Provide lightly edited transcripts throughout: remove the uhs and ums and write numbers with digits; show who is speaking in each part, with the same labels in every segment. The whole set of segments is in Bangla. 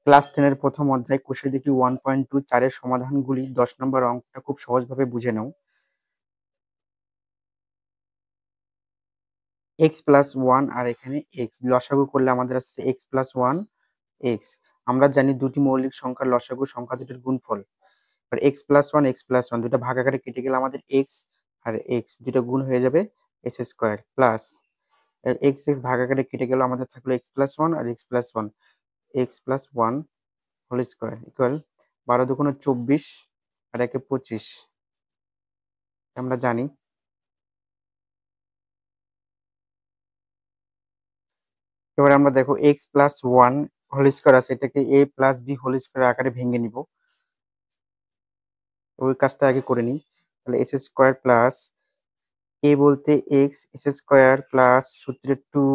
Speaker 1: ক্লাস 10 এর প্রথম অধ্যায় কোষে দেখি 1.2 4 এর সমাধানগুলি 10 নম্বর অঙ্কটা খুব সহজভাবে বুঝে নাও। x প্লাস 1 আর এখানে x লসাগু করলে আমাদের আসছে x প্লাস 1 x। আমরা জানি দুটি মৌলিক সংখ্যার লসাগু সংখ্যা দুটির গুণফল। এবার x প্লাস 1 x প্লাস 1 দুটো ভাগাকারে কেটে গেলে আমাদের x আর x দুটো গুণ হয়ে যাবে s square plus x x ভাগাকারে কেটে গেল আমাদের থাকলো x প্লাস 1 আর x plus 1 x plus 1 whole square equal 12 দুগুণে 24 আর একে 25 আমরা জানি। এবার আমরা দেখো x প্লাস 1 হোল স্কয়ার আছে, এটাকে a plus b whole square আকারে ভেঙে নিব। ওই কাজটা আগে করে নিই। তাহলে s স্কয়ার প্লাস a বলতে x s স্কয়ার প্লাস সূত্রে 2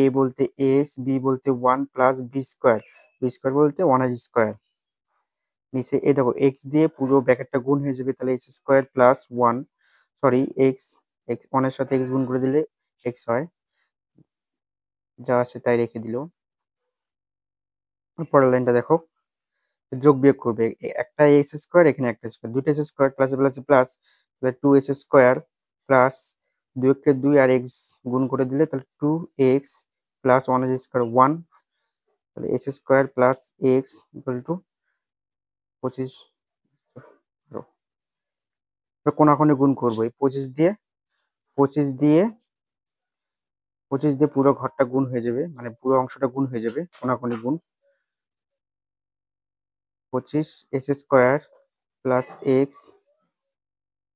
Speaker 1: a বলতে x b বলতে 1 প্লাস b স্কয়ার বলতে 1 স্কয়ার। নিচে এই দেখো x দিয়ে পুরো ব্র্যাকেটটা গুণ হয়ে যাবে, তাহলে s square plus 1 sorry x x 1 এর সাথে x গুণ করে দিলে x হয়, যা আছে তাই রেখে দিল। পরের লাইনটা দেখো, যোগ বিয়োগ করবে, একটা এক্স স্কোয়ার এখানে একটা স্কোয়ার, দুইটা x square plus plus plus, তাহলে 2x স্কোয়ার প্লাস 2 কে 2 আর x গুণ করে দিলে তাহলে 2x প্লাস 1 স্কোয়ার 1, তাহলে s square plus x equal to 25। কোনাকুনি গুণ করবো, এই 25 দিয়ে পুরো ঘরটা গুণ হয়ে যাবে, মানে পুরো অংশটা গুণ হয়ে যাবে, কোনাকুনি গুণ 25 s স্কোয়ার প্লাস x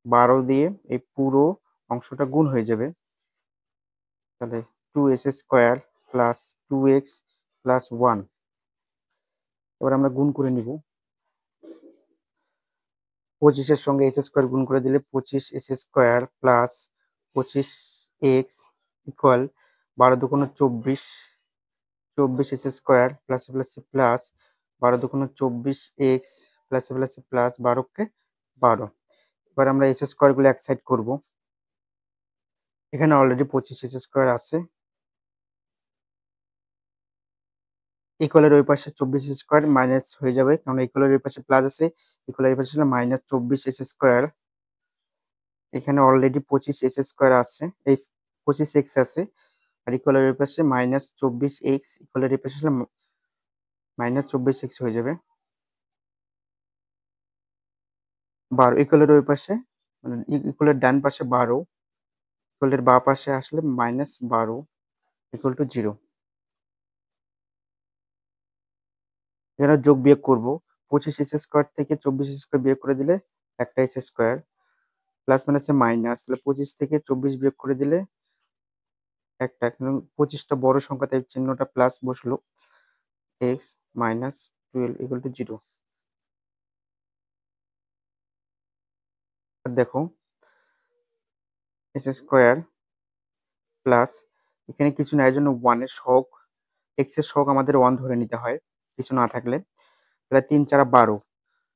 Speaker 1: 12 দিয়ে এই পুরো অংশটা গুণ হয়ে যাবে, তাহলে 2s square plus 2x plus 1। এবার আমরা গুণ করে নিব, 25 এর সঙ্গে s স্কোয়ার গুণ করে দিলে 25 s square plus 25x equal 12 দুগুণে 24, 24 s square plus plus plus 12 দুগুণে 24x প্লাস প্লাস প্লাস 12 কে 12। এবার আমরা s স্কোয়ার গুলো এক সাইড করব, এখানে অলরেডি 25 s স্কোয়ার আছে, ইকুয়ালের ওই পাশে 24 স্কোয়ার মাইনাস হয়ে যাবে, কারণ ইকুয়ালের ওই পাশে প্লাস আছে, ইকুয়ালের ওই পাশে ছিল মাইনাস 24 এস স্কোয়ার। এখানে অলরেডি 25 এস স্কোয়ার আছে, এই 25 এক্স আছে, আর ইকুয়ালের ওই পাশে মাইনাস 24 এক্স, ইকুয়ালের এই পাশে ছিল মাইনাস 24 এক্স হয়ে যাবে 12, ইকুয়ালের ওই পাশে মানে ইকুয়ালের ডান পাশে 12, ইকুয়ালের বাঁ পাশে আসলে মাইনাস 12 ইকুয়াল টু 0। এখানে যোগ বিয়োগ করব, 25 এস স্কোয়ার থেকে 24 স্কোয়ার বিয়োগ করে দিলে একটা এস স্কোয়ার, প্লাস মাইনাসে মাইনাস, তাহলে 25 থেকে 24 বিয়োগ করে দিলে একটা, কিন্তু 25টা বড় সংখ্যা তাই চিহ্নটা প্লাস বসলো, এক্স মাইনাস 12 ইকুয়াল টু 0। দেখো এস স্কোয়ার প্লাস এখানে কিছু না, এর জন্য 1 এর সহগ, এক্স এর সহগ আমাদের 1 ধরে নিতে হয় কিছু না থাকলে, তাহলে 3 4 12,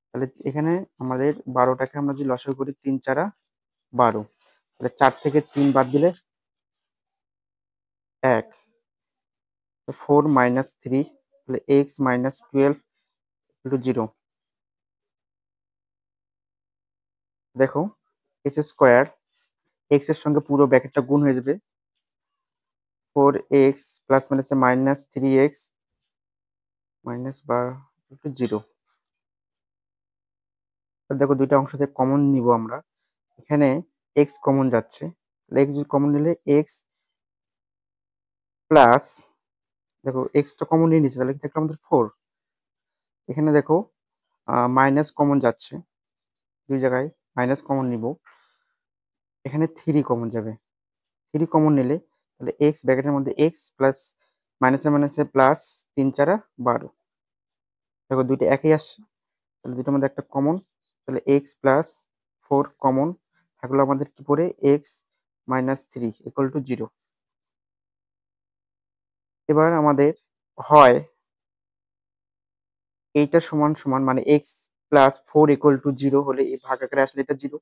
Speaker 1: তাহলে এখানে আমাদের 12টাকে আমরা যদি লসাগু করি 3 4 12, তাহলে 4 থেকে 3 বাদ দিলে 1, 4 মাইনাস 3, তাহলে এক্স মাইনাস 12 ইকুয়াল টু 0। দেখো এস স্কোয়ার এক্স এর সঙ্গে পুরো ব্র্যাকেটটা গুণ হয়ে যাবে, 4x প্লাস মাইনাসে মাইনাস 3x মাইনাস 0। দেখো দুইটা অংশ থেকে কমন নিব আমরা, এখানে x কমন যাচ্ছে, তাহলে x কমন নিলে x প্লাস, দেখো x টা কমন নিয়ে নিচ্ছে, তাহলে থাকলো আমাদের 4। এখানে দেখো মাইনাস কমন যাচ্ছে, দুই জায়গায় মাইনাস কমন নিব, এখানে 3 কমন যাবে, 3 কমন নিলে তাহলে x ব্র্যাকেটের মধ্যে x প্লাস মাইনাসে মাইনাসে প্লাস 3 4 12, দেখো দুইটা একই আসছে, তাহলে দুটোর মধ্যে একটা কমন, তাহলে এক্স প্লাস 4 কমন থাকলো আমাদের কি পড়ে এক্স মাইনাস 3 ইকুয়াল টু 0। এবার আমাদের হয় এইটা সমান সমান মানে এক্স প্লাস 4 ইকুয়াল টু 0 হলে এই ভাগ আকারে আসলে এটা 0,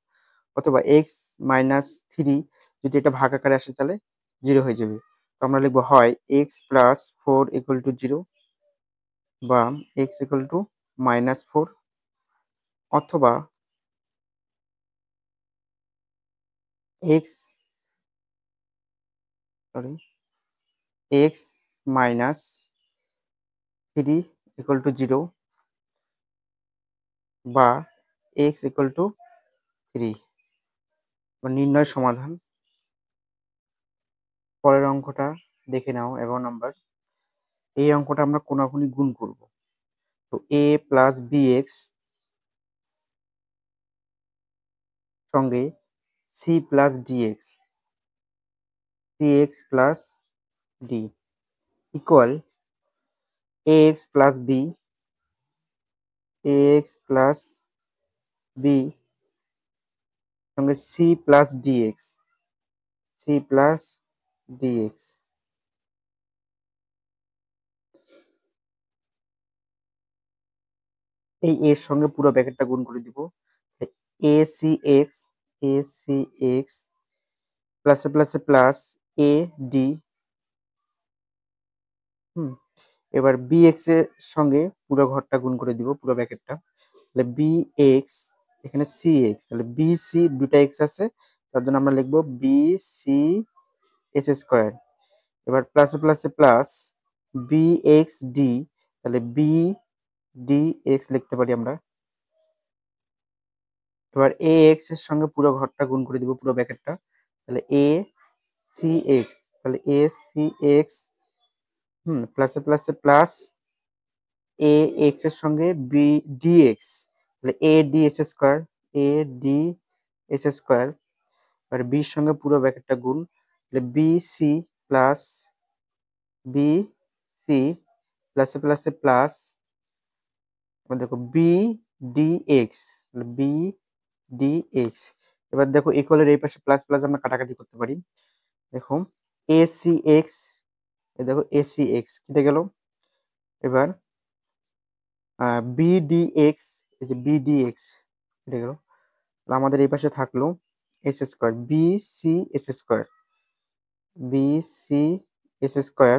Speaker 1: অথবা এক্স মাইনাস 3 যদি এটা ভাগ আকারে আসে তাহলে 0 হয়ে যাবে। তো আমরা লিখবো হয় এক্স প্লাস 4 ইকুয়াল টু 0, বা এক্স ইকুয়াল টু -4 অথবা x sorry x -3 equal to 0 বা এক্স ইকুয়াল টু 3। নির্ণয় সমাধান। পরের অঙ্কটা দেখে নাও, 11 নম্বর। এই অঙ্কটা আমরা কোনাকুনি গুণ করব। তো a প্লাস bx সঙ্গে c plus dx, cx plus d equal ax plus b, ax plus b সঙ্গে c plus dx, c plus dx। এই এর সঙ্গে পুরো ব্র্যাকেটটা গুণ করে দিব। acx acx প্লাসে প্লাসে প্লাস ad। এবার bx এর সঙ্গে পুরো ঘরটা গুণ করে দিব, পুরো ব্র্যাকেটটা। তাহলে bx এখানে cx, তাহলে bc দুটা x আছে, তার জন্য আমরা লিখবো bc s স্কয়ার। এবার প্লাসে প্লাসে প্লাস bxd, তাহলে bdx লিখতে পারি আমরা। এবার ax এর সঙ্গে পুরো ঘরটা গুণ করে দিব, পুরো ব্র্যাকেটটা। তাহলে acx, তাহলে acx প্লাসে প্লাসে প্লাস ax এর সঙ্গে dx, তাহলে ads স্কয়ার, ads স্কয়ার। আর b এর সঙ্গে পুরো ব্র্যাকেটটা গুণ, তাহলে bc প্লাস bc প্লাসে প্লাসে প্লাস দেখো bdx, তাহলে bdx। এবার দেখো ইকুয়ালের এই পাশে প্লাস প্লাস আমরা কাটাকাটি করতে পারি। দেখো acx, এই দেখো acx কেটে গেল। এবার bdx, এই যে bdx কেটে গেল। আমাদের এই পাশে থাকলো S square, B C S square, B C S square.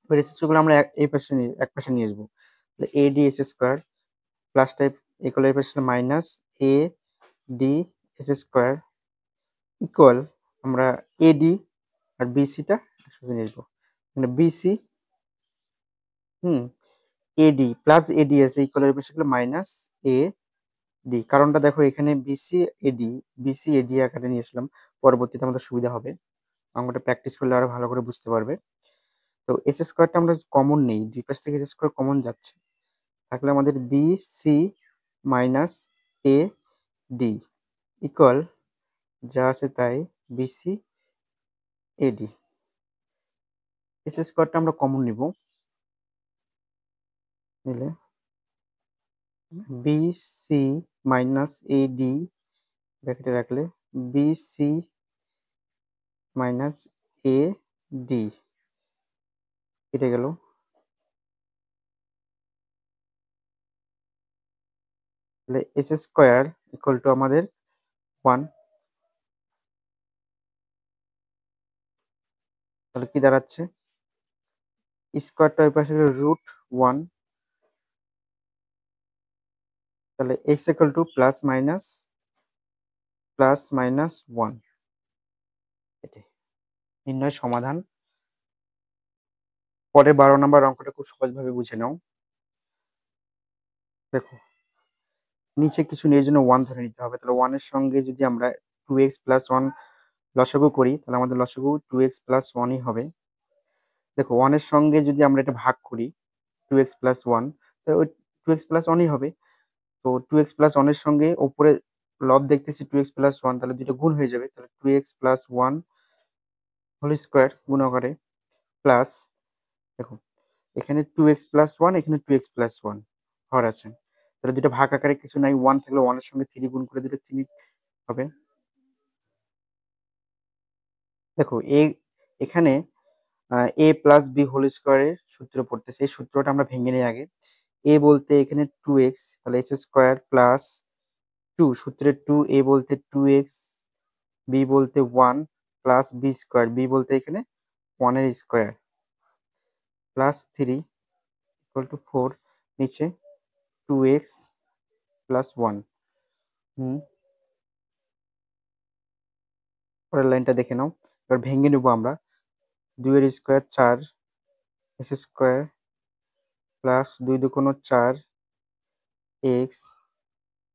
Speaker 1: এবার এস স্কয়ার আমরা এই পাশে এক পাশে নিয়ে আসবো। তাহলে A D S square plus type equal, এই পাশে minus A D S square equal, আমরা এডি আর বিসিটা একসাথে নিয়ে আসবো। মানে বিসি এডি প্লাস এডি আছে ইকুয়াল, এই পাশে মাইনাস এ ডি। কারণটা দেখো এখানে বিসি এডি আকারে নিয়ে আসলাম, পরবর্তীতে আমাদের সুবিধা হবে। অঙ্কটা প্র্যাকটিস করলে আরো ভালো করে বুঝতে পারবে। তো এস স্কোয়ারটা আমরা কমন নেই, দুই পাশ থেকে এস স্কোয়ার কমন যাচ্ছে, থাকলে আমাদের B C minus A D equal যা আছে তাই বিসি এডি। এস স্কোয়ারটা আমরা কমন নিব, নিলে বিসি মাইনাস এডি ব্র্যাকেটে রাখলে বিসি মাইনাস এ ডি কেটে গেল। তাহলে এস স্কোয়ার ইকুয়াল টু আমাদের 1। তাহলে কি দাঁড়াচ্ছে, স্কোয়ারটা ওই পাশে √1, তাহলে x equal to plus minus 1। এটাই নির্ণয় সমাধান। পরে 12 নম্বর অঙ্কটা খুব সহজভাবে বুঝে নাও। দেখো নিচে কিছু নিয়ে জন্য 1 ধরে নিতে হবে, তাহলে 1 এর সঙ্গে যদি আমরা 2x প্লাস 1 লসাগু করি, তাহলে আমাদের লসাগু 2x প্লাস 1ই হবে। দেখো 1 এর সঙ্গে যদি আমরা এটা ভাগ করি 2x প্লাস 1, তাহলে ওই 2x প্লাস 1ই হবে। তো 2x প্লাস 1 এর সঙ্গে উপরে লব দেখতেছি 2x প্লাস 1, তাহলে দুটো গুণ হয়ে যাবে। তাহলে 2x প্লাস 1 হোল স্কোয়ার গুণ করে প্লাস, দেখো এখানে 2x প্লাস 1, এখানে 2x প্লাস 1 হর আছে, তাহলে দুটো ভাগ আকারে কিছু নাই, 1 থাকলে 1 এর সঙ্গে 3 গুণ করে দিলে 3 হবে। দেখো এখানে এ প্লাস বি হোল স্কোয়ারের সূত্র পড়তেছে, এই সূত্রটা আমরা ভেঙে নিই আগে। এ বলতে এখানে 2x, তাহলে এক্স স্কোয়ার প্লাস 2, সূত্রের 2, এ বলতে 2x, বি বলতে 1 প্লাস বি স্কোয়ার, বি বলতে এখানে 1 এর স্কোয়ার প্লাস 3 ইকুয়াল টু 4, নিচে 2x প্লাস 1। পরের লাইনটা দেখে নাও। এবার ভেঙে নেব আমরা। 2 এর স্কোয়ার 4 এক্স স্কোয়ার প্লাস 2 দুগুণ 4 এক্স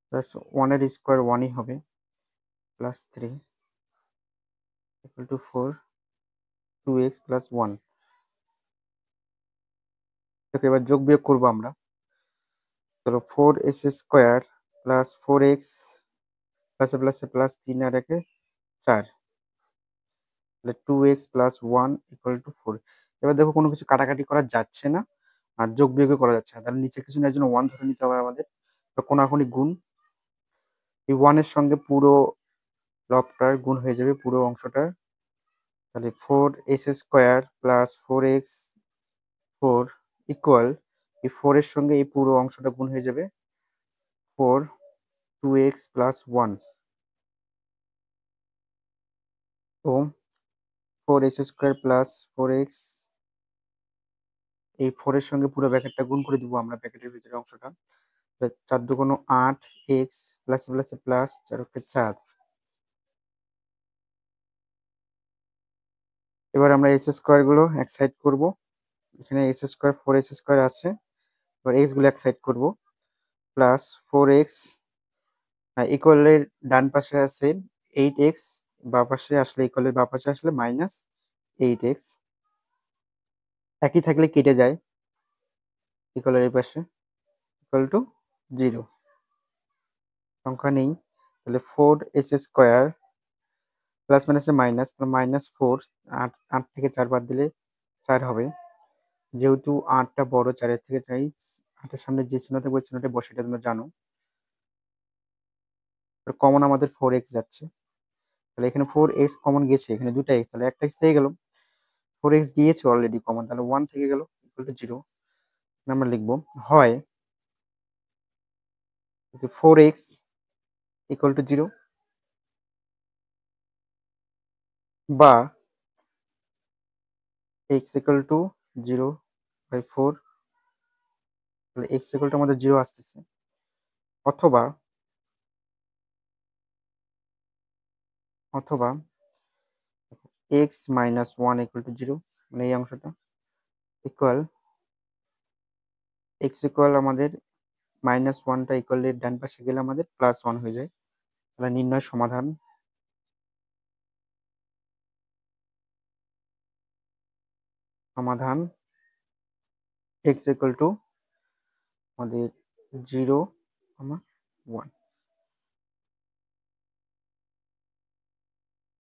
Speaker 1: প্লাস 1 এর স্কোয়ার 1ই হবে plus 3 equal to 4 2x plus 1। দেখো এবার যোগ বিয়োগ করবো আমরা। চলো 4x স্কোয়ার প্লাস 4x প্লাসে প্লাসে প্লাস 3 আর একে 4, তাহলে 2x প্লাস 1 ইকুয়াল টু 4। এবার দেখো কোনো কিছু কাটাকাটি করা যাচ্ছে না আর যোগ বিয়োগও করা যাচ্ছে না, তাহলে নিচে কিছু নেওয়ার জন্য 1 ধরে নিতে হবে আমাদের। তো কোনাকুনি গুণ, এই 1 এর সঙ্গে পুরো লবটার গুণ হয়ে যাবে পুরো অংশটার। তাহলে 4x square plus 4x 4 equal, এই 4 এর সঙ্গে এই পুরো অংশটা গুণ হয়ে যাবে 4 2x প্লাস 1। তো 4x স্কোয়ার প্লাস 4x, এই 4 এর সঙ্গে পুরো ব্র্যাকেটটা গুণ করে দিব আমরা, ব্র্যাকেটের ভিতরে অংশটা। 4 দুগুণ 8 এক্স প্লাস প্লাসে প্লাস 4 কে 4। এবার আমরা এক্স স্কোয়ার গুলো এক সাইড করব। এখানে এক্স স্কোয়ার 4x স্কোয়ার আছে, এবার এক্স গুলো এক সাইড করব। প্লাস 4x ইকুয়ালের ডান পাশে আছে 8x, বাঁ পাশে আসলে ইকুয়ালের বাঁ পাশে আসলে মাইনাস 8x, একই থাকলে কেটে যায় ইকুয়ালের এই পাশে, ইকুয়াল টু 0। সংখ্যা নেই, তাহলে 4x স্কোয়ার প্লাস মাইনাসে মাইনাস, মাইনাস 4, 8 থেকে 4 বাদ দিলে 4 হবে। যেহেতু 8টা বড় 4-এর থেকে, তাই 8-এর সামনে যে চিহ্ন থাকবে ওই চিহ্নটা বসে, এটা তোমরা জানো। কমন আমাদের 4x যাচ্ছে, তাহলে এখানে 4x কমন গেছে, এখানে দুটা x, তাহলে একটা x থেকে গেল। 4x গিয়েছে অলরেডি কমন, তাহলে 1 থেকে গেল ইকুয়াল টু 0। আমরা লিখবো হয় 4x ইকুয়াল টু 0 বা x ইকুয়াল টু 0/4, তাহলে x ইকুয়াল টু আমাদের 0 আসতেছে। অথবা অথবা x মাইনাস 1 ইকুয়াল টু 0, মানে এই অংশটা ইকুয়াল x ইকুয়াল আমাদের মাইনাস 1টা ইকুয়ালের ডান পাশে গেলে আমাদের প্লাস 1 হয়ে যায়। তাহলে নির্ণয় সমাধান। সমাধান x ইকুয়াল টু আমাদের 0, 1।